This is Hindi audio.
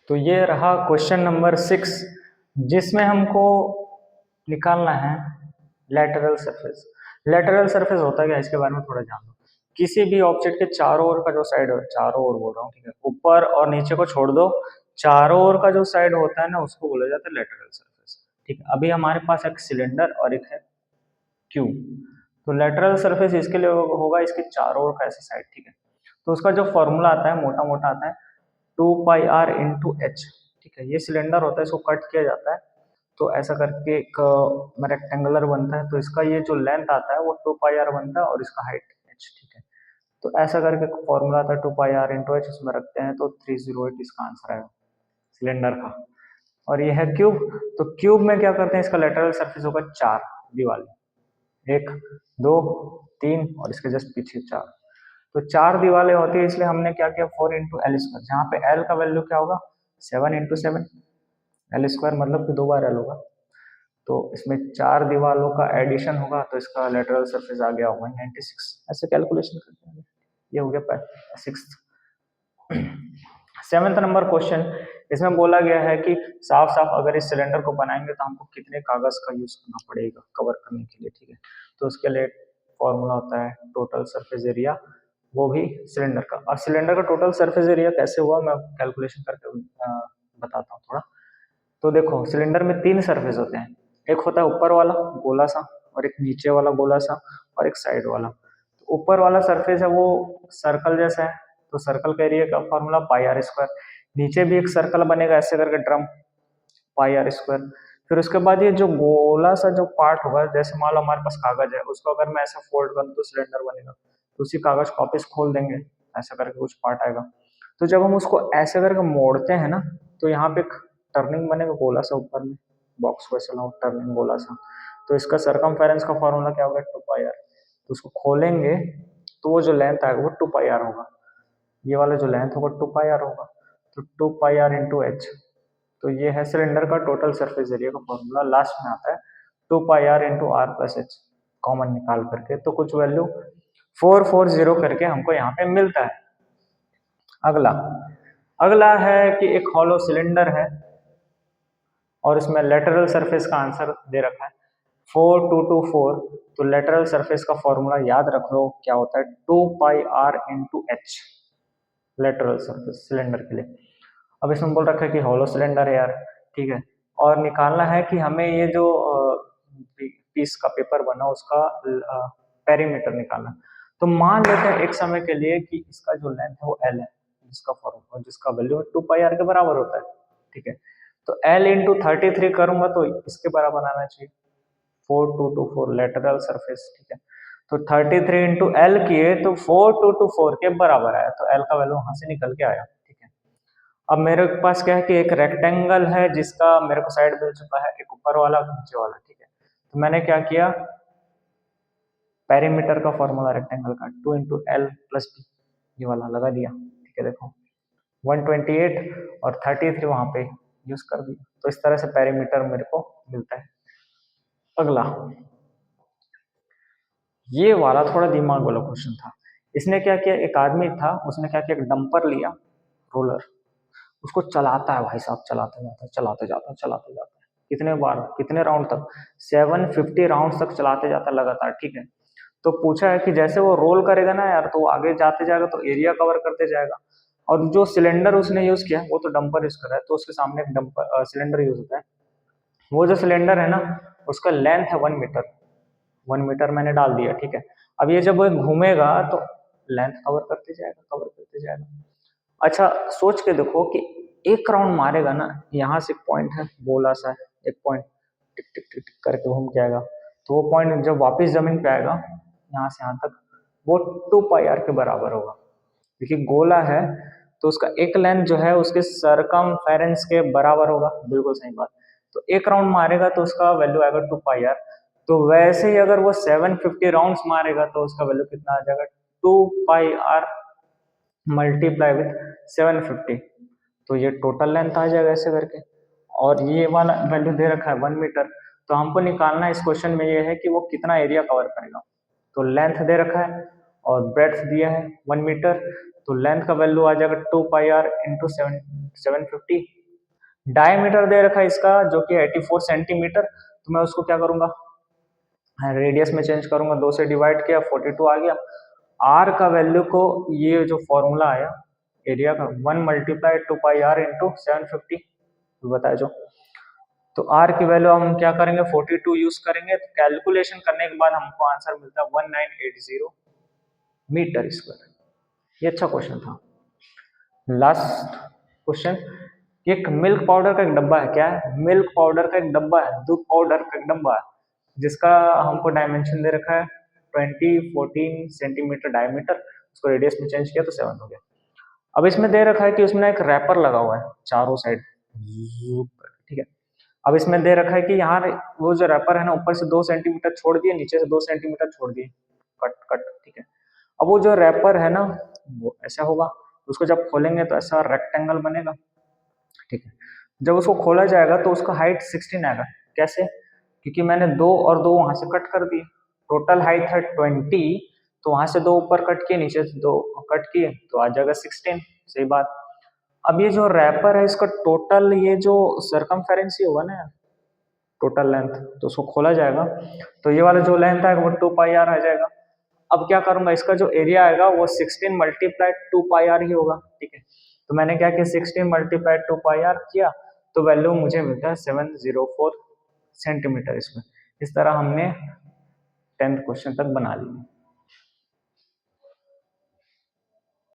तो ये रहा क्वेश्चन नंबर 6 जिसमें हमको निकालना है लेटरल सरफेस। लेटरल सरफेस होता क्या है इसके बारे में थोड़ा जान लो। किसी भी ऑब्जेक्ट के चारों ओर का जो साइड है, चारों ओर बोल रहा हूँ, ठीक है, ऊपर और नीचे को छोड़ दो, चारों ओर का जो साइड होता है ना उसको बोला जाता है लेटरल सरफेस। ठीक है, अभी हमारे पास एक सिलेंडर और एक है क्यूब। तो लेटरल सरफेस इसके लिए होगा इसके चारों ओर का ऐसा साइड। ठीक है, तो उसका जो फॉर्मूला आता है मोटा मोटा आता है 2πr/h। ठीक है, ये सिलेंडर होता है, इसको कट किया जाता है तो ऐसा करके एक रेक्टेंगुलर बनता है। तो इसका ये जो लेंथ आता है वो 2πr बनता है और इसका हाइट h। ठीक है, तो ऐसा करके फॉर्मूला आता है 2πr/h, उसमें रखते हैं तो 308 इसका आंसर आएगा सिलेंडर का। और ये है क्यूब। तो क्यूब में क्या करते हैं, इसका लेटरल सरफेस होगा 4 दीवारें, 1 2 3 और इसके जस्ट पीछे 4। तो 4 दीवारें होती है, इसलिए हमने क्या किया 4 × L², जहाँ पे L का वैल्यू क्या होगा 7 × 7। L² मतलब कि 2 बार L होगा। तो इसमें 4 दीवारों का एडिशन होगा तो इसका लेटरल सरफेस आ गया 196। ऐसे कैलकुलेशन करते हैं। ये हो गया 6th। 7th नंबर क्वेश्चन, इसमें बोला गया है कि साफ साफ अगर इस सिलेंडर को बनाएंगे तो हमको कितने कागज का यूज करना पड़ेगा कवर करने के लिए। ठीक है, तो उसके लिए फॉर्मूला होता है टोटल सरफेस एरिया, वो भी सिलेंडर का। और सिलेंडर का टोटल सरफेस एरिया कैसे हुआ मैं कैलकुलेशन करके बताता हूँ थोड़ा। तो देखो सिलेंडर में 3 सरफेस होते हैं, एक होता है ऊपर वाला गोला सा, और एक नीचे वाला गोला सा, और एक साइड वाला। तो ऊपर वाला सरफेस है वो सर्कल जैसा है, तो सर्कल का एरिया का फॉर्मूला πr²। नीचे भी एक सर्कल बनेगा ऐसे करके ड्रम, πr²। फिर उसके बाद ये जो गोला सा जो पार्ट होगा, जैसे मान लो हमारे पास कागज है, उसको अगर मैं ऐसा फोल्ड कर दूं तो सिलेंडर बनेगा। तो उसी कागज को वापिस खोल देंगे, ऐसा करके कुछ पार्ट आएगा। तो जब हम उसको ऐसे करके मोड़ते हैं ना, तो यहाँ पे एक टर्निंग बनेगा गोला सा ऊपर में, बॉक्स को ऐसा टर्निंग गोला सा। तो इसका सरकमफेरेंस का फॉर्मूला क्या होगा 2πr। तो उसको खोलेंगे तो वो जो लेंथ आएगा वो 2πr होगा, ये वाला जो लेंथ होगा 2πr होगा। तो 2πr/h। तो ये है सिलेंडर का टोटल सरफेस एरिया का फॉर्मूला। लास्ट में आता है 2πr/r+h कॉमन निकाल करके, तो कुछ वैल्यू 440 करके हमको यहाँ पे मिलता है। अगला अगला है कि एक हॉलो सिलेंडर है और इसमें लेटरल सरफेस का आंसर दे रखा है 4224। तो लेटरल सरफेस का फॉर्मूला याद रख लो क्या होता है 2πr/h लेटरल सरफेस सिलेंडर के लिए। अब इसमें बोल रखा है कि हॉलो सिलेंडर है यार, ठीक है, और निकालना है कि हमें ये जो पीस का पेपर बना उसका पेरीमीटर निकालना। तो मान लेते हैं एक समय के लिए कि इसका जो लेंथ है वो L है, जिसका वैल्यू 2πr के बराबर होता है। ठीक है, तो L × 33 करूंगा तो इसके बराबर आना चाहिए 4224 लेटरल सरफेस। ठीक है, तो 33 × L किए तो 4224 के बराबर आया, तो L का वैल्यू वहां से निकल के आया। ठीक है, अब मेरे पास क्या है कि एक रेक्टेंगल है जिसका मेरे को साइड मिल चुका है, एक ऊपर वाला नीचे वाला। ठीक है, तो मैंने क्या किया पेरीमीटर का फॉर्मूला रेक्टेंगल का 2 × L + b ये वाला लगा दिया। ठीक है, देखो 128 और 33 वहां पे यूज कर दिया, तो इस तरह से पेरीमीटर मेरे को मिलता है। अगला ये वाला थोड़ा दिमाग वाला क्वेश्चन था। इसने क्या किया, एक आदमी था उसने क्या किया, एक डंपर लिया रोलर, उसको चलाता है भाई साहब, चलाते जाता है चलाते जाता है चलाते जाता है, कितने बार कितने राउंड तक 750 राउंड तक चलाते जाता है लगातार। ठीक है, तो पूछा है कि जैसे वो रोल करेगा ना यार, तो वो आगे जाते जाएगा तो एरिया कवर करते जाएगा। और जो सिलेंडर उसने यूज किया वो तो डंपर यूज कर रहा है, तो उसके सामने एक डंपर सिलेंडर यूज होता है। वो जो सिलेंडर है ना उसका लेंथ है 1 मीटर, 1 मीटर मैंने डाल दिया। ठीक है, अब ये जब वो घूमेगा तो लेंथ कवर करते जाएगा कवर करते जाएगा। अच्छा सोच के देखो कि एक राउंड मारेगा ना, यहाँ से पॉइंट है गोला सा है, एक पॉइंट टिक टिक टिक टिक करके घूम के आएगा, तो वो पॉइंट जब वापस जमीन पे आएगा यहाँ से यहाँ तक वो 2πr के बराबर होगा, क्योंकि गोला है तो उसका एक लेंथ जो है उसके सरकमफेरेंस के बराबर होगा। बिल्कुल सही बात। तो एक राउंड मारेगा तो उसका वैल्यू आएगा 2πr। तो वैसे ही अगर वो 750 राउंड्स मारेगा तो उसका वैल्यू कितना आ जाएगा 2πr मल्टीप्लाई विथ 750। तो ये टोटल लेंथ आ जाएगा ऐसे करके, और ये वाला वैल्यू दे रखा है 1 मीटर। तो हमको निकालना है इस क्वेश्चन में ये है कि वो कितना एरिया कवर करेगा। तो लेंथ दे रखा है और ब्रेड्थ दिया है 1 मीटर, तो लेंथ का वैल्यू आ जाएगा 2πr × 750। डायमीटर दे रखा है इसका जो कि 84 सेंटीमीटर, तो मैं उसको क्या करूंगा, रेडियस में चेंज करूंगा, 2 से डिवाइड किया 42 आ गया। आर का वैल्यू को, ये जो फॉर्मूला आया एरिया का 1 मल्टीप्लाई 2πr इंटू 750 बताया जो, तो आर की वैल्यू हम क्या करेंगे 42 यूज करेंगे, तो कैलकुलेशन करने के बाद हमको आंसर मिलता है 1980 मीटर स्क्वायर। ये अच्छा क्वेश्चन था। लास्ट क्वेश्चन, एक मिल्क पाउडर का एक डब्बा है, क्या है, मिल्क पाउडर का एक डब्बा है, दूध पाउडर का एक डब्बा है, जिसका हमको डायमेंशन दे रखा है 14 सेंटीमीटर डायमीटर, उसको रेडियस में चेंज किया तो 7 हो गया। अब इसमें दे रखा है कि उसमें एक रैपर लगा हुआ है चारों साइड, ठीक है। अब इसमें दे रखा है कि यहाँ वो जो रैपर है ना, ऊपर से 2 सेंटीमीटर छोड़ दिए, नीचे से 2 सेंटीमीटर छोड़ दिए, कट कट, ठीक है। अब वो जो रैपर है ना, वो ऐसा होगा, उसको जब खोलेंगे तो ऐसा रेक्टेंगल बनेगा, ठीक है। जब उसको खोला जाएगा तो उसका हाइट 16 आएगा, कैसे, क्योंकि मैंने 2 और 2 वहां से कट कर दिए, टोटल हाइट है 20, तो वहां से 2 ऊपर कट किए, नीचे से 2 कट किए, तो आ जाएगा 16, सही बात। अब ये जो रैपर है इसका टोटल, ये जो सरकमफेरेंस ही होगा ना, टोटल लेंथ, तो उसको खोला जाएगा, तो ये वाला जो लेंथ आएगा वो 2πr आ जाएगा। अब क्या करूंगा, इसका जो एरिया आएगा वो 16 मल्टीप्लाई 2πr ही होगा, ठीक है। तो मैंने क्या किया, 16 मल्टीप्लाई 2πr किया, तो वैल्यू मुझे मिलता है 704 सेंटीमीटर। इसमें इस तरह हमने 10th क्वेश्चन तक बना लिया।